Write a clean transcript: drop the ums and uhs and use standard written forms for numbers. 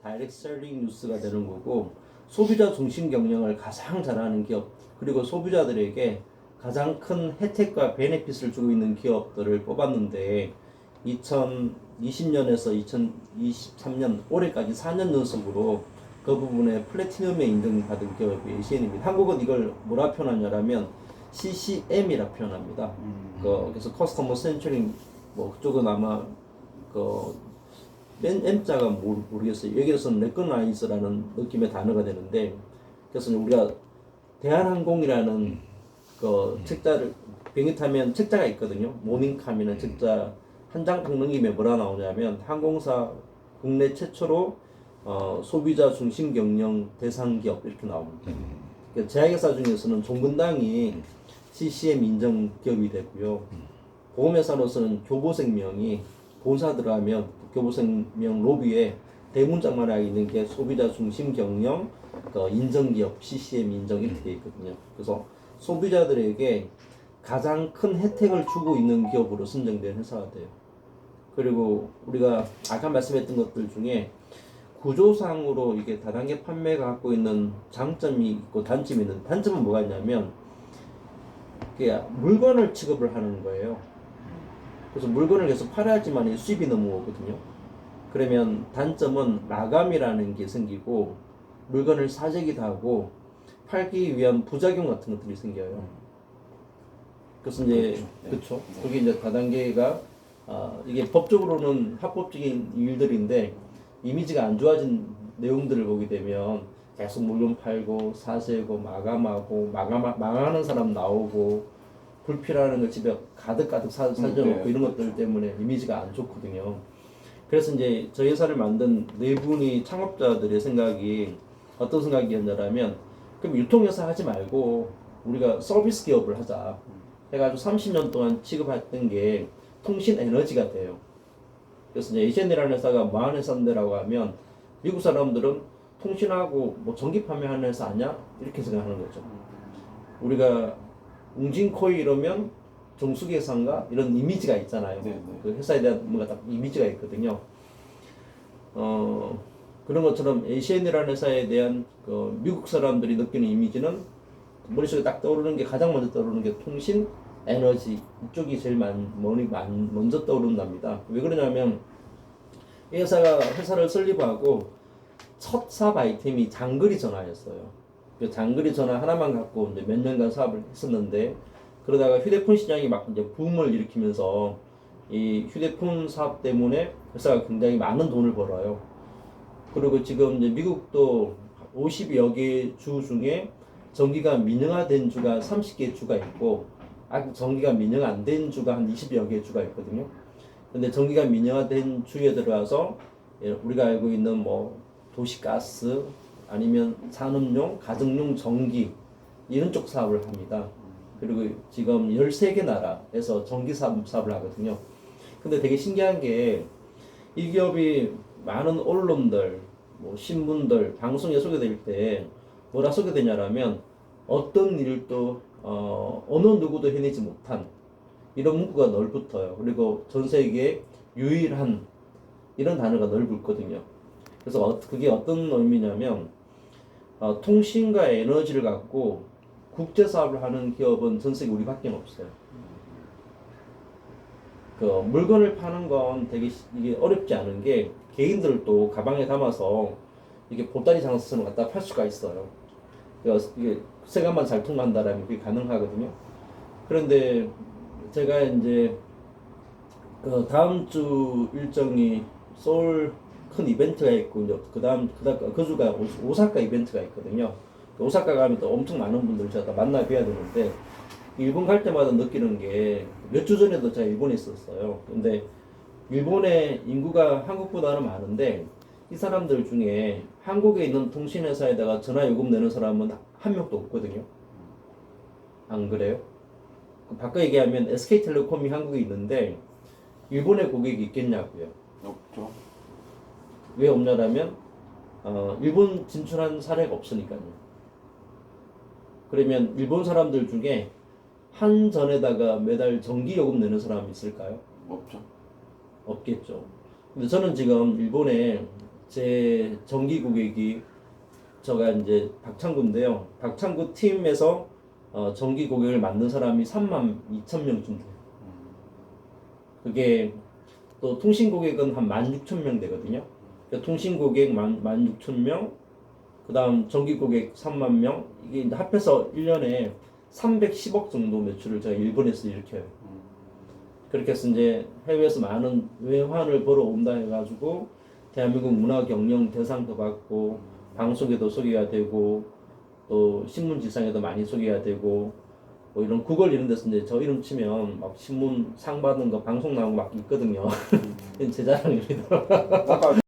다이렉트 셀링 뉴스가 되는 거고, 소비자 중심 경영을 가장 잘하는 기업, 그리고 소비자들에게 가장 큰 혜택과 베네핏을 주고 있는 기업들을 뽑았는데 2020년에서 2023년 올해까지 4년 연속으로 그 부분에 플래티넘에 인정받은 기업이 ACN입니다. 한국은 이걸 뭐라 표현하냐면 CCM이라 표현합니다. 그래서 커스터머 센츄링, 뭐 그쪽은 아마 맨 M자가 모르겠어요. 여기에서는 레커나이즈라는 느낌의 단어가 되는데, 그래서 우리가 대한항공이라는 책자를 비행기 타면 책자가 있거든요. 모닝캄이라는 책자 한 장 딱 넘기면 뭐라 나오냐면 항공사 국내 최초로 소비자 중심 경영 대상 기업 이렇게 나옵니다. 그러니까 제약회사 중에서는 종근당이 CCM 인정 기업이 되고요. 보험회사로서는 교보생명이 본사 들어가면 교보생명 로비에 대문짝만 있는 게 소비자 중심 경영 인정기업 CCM 인정 이렇게 되어 있거든요. 그래서 소비자들에게 가장 큰 혜택을 주고 있는 기업으로 선정된 회사가 돼요. 그리고 우리가 아까 말씀했던 것들 중에 구조상으로 이게 다단계 판매가 갖고 있는 장점이 있고 단점이 있는, 단점은 뭐가 있냐면 물건을 취급을 하는 거예요. 그래서 물건을 계속 팔아야지만 수입이 넘어오거든요. 그러면 단점은 마감이라는 게 생기고 물건을 사재기도 하고 팔기 위한 부작용 같은 것들이 생겨요. 그래서 이제 그렇죠. 그게 이제 다단계가 이게 법적으로는 합법적인 일들인데 이미지가 안 좋아진 내용들을 보게 되면 계속 물건 팔고 사재고 마감하고 망하는 사람 나오고 불필요한 걸 집에 가득가득 사져놓고 이런 것들 때문에 이미지가 안 좋거든요. 그래서 이제 저희 회사를 만든 네 분이 창업자들의 생각이 어떤 생각이었냐면, 그럼 유통회사 하지 말고 우리가 서비스 기업을 하자 해가지고 30년 동안 취급했던 게 통신 에너지가 돼요. 그래서 이제 ACN이라는 회사가 망한 회사인데라고 하면 미국 사람들은 통신하고 뭐 전기 판매하는 회사 아니야? 이렇게 생각하는 거죠. 우리가 웅진코이 이러면 정수기 회사인가? 이런 이미지가 있잖아요. 그 회사에 대한 뭔가 딱 이미지가 있거든요. 그런 것처럼 ACN이라는 회사에 대한 미국 사람들이 느끼는 이미지는 머릿속에 딱 떠오르는 게, 가장 먼저 떠오르는 게 통신, 에너지 이쪽이 제일 먼저 떠오른답니다. 왜 그러냐면 이 회사가 회사를 설립하고 첫 사업 아이템이 장거리 전화였어요. 그 장거리 전화 하나만 갖고 이제 몇 년간 사업을 했었는데, 그러다가 휴대폰 시장이 막 이제 붐을 일으키면서 이 휴대폰 사업 때문에 회사가 굉장히 많은 돈을 벌어요. 그리고 지금 이제 미국도 50여 개 주 중에 전기가 민영화된 주가 30개 주가 있고, 아직 전기가 민영 안 된 주가 한 20여 개 주가 있거든요. 근데 전기가 민영화된 주에 들어가서 우리가 알고 있는 뭐 도시가스 아니면 산업용, 가정용 전기 이런 쪽 사업을 합니다. 그리고 지금 13개 나라에서 전기 사업을 하거든요. 근데 되게 신기한 게 이 기업이 많은 언론들, 뭐 신문들, 방송에 소개될 때 뭐라 소개되냐라면 어떤 일도 어느 누구도 해내지 못한 이런 문구가 늘 붙어요. 그리고 전 세계에 유일한 이런 단어가 늘 붙거든요. 그래서 그게 어떤 의미냐면 통신과 에너지를 갖고 국제 사업을 하는 기업은 전 세계 우리밖에 없어요. 그 물건을 파는 건 되게 이게 어렵지 않은 게, 개인들도 가방에 담아서 이게 보따리 장사처럼 갖다 팔 수가 있어요. 그래서 이게 세관만 잘 통한다라면 그게 가능하거든요. 그런데 제가 이제 그 다음 주 일정이 서울 큰 이벤트가 있고, 이제 그 주가 오사카 이벤트가 있거든요. 오사카 가면 또 엄청 많은 분들 제가 만나 뵈야 되는데, 일본 갈 때마다 느끼는 게, 몇 주 전에도 제가 일본에 있었어요. 근데 일본의 인구가 한국보다는 많은데 이 사람들 중에 한국에 있는 통신회사에다가 전화 요금 내는 사람은 한 명도 없거든요. 안 그래요? 바꿔 얘기하면 SK텔레콤이 한국에 있는데 일본에 고객이 있겠냐고요. 없죠. 왜 없냐라면 일본 진출한 사례가 없으니까요. 그러면 일본 사람들 중에 한전에다가 매달 전기 요금 내는 사람이 있을까요? 없죠. 없겠죠. 근데 저는 지금 일본에 제 정기 고객이 저가 이제 박창구인데요. 박창구 팀에서 정기 고객을 만든 사람이 32,000명 정도 돼요. 그게 또 통신 고객은 한 16,000명 되거든요. 그러니까 통신 고객 16,000명, 그 다음 정기 고객 3만 명, 이게 이제 합해서 1년에 310억 정도 매출을 제가 일본에서 일으켜요. 그렇게 해서 이제 해외에서 많은 외환을 벌어온다 해가지고 대한민국 문화 경영 대상도 받고 방송에도 소개가 되고 또 신문지상에도 많이 소개가 되고 뭐 이런 구글 이런 데서 이제 저 이름 치면 막 신문 상 받은 거 방송 나온 거 막 있거든요. 제 자랑입니다.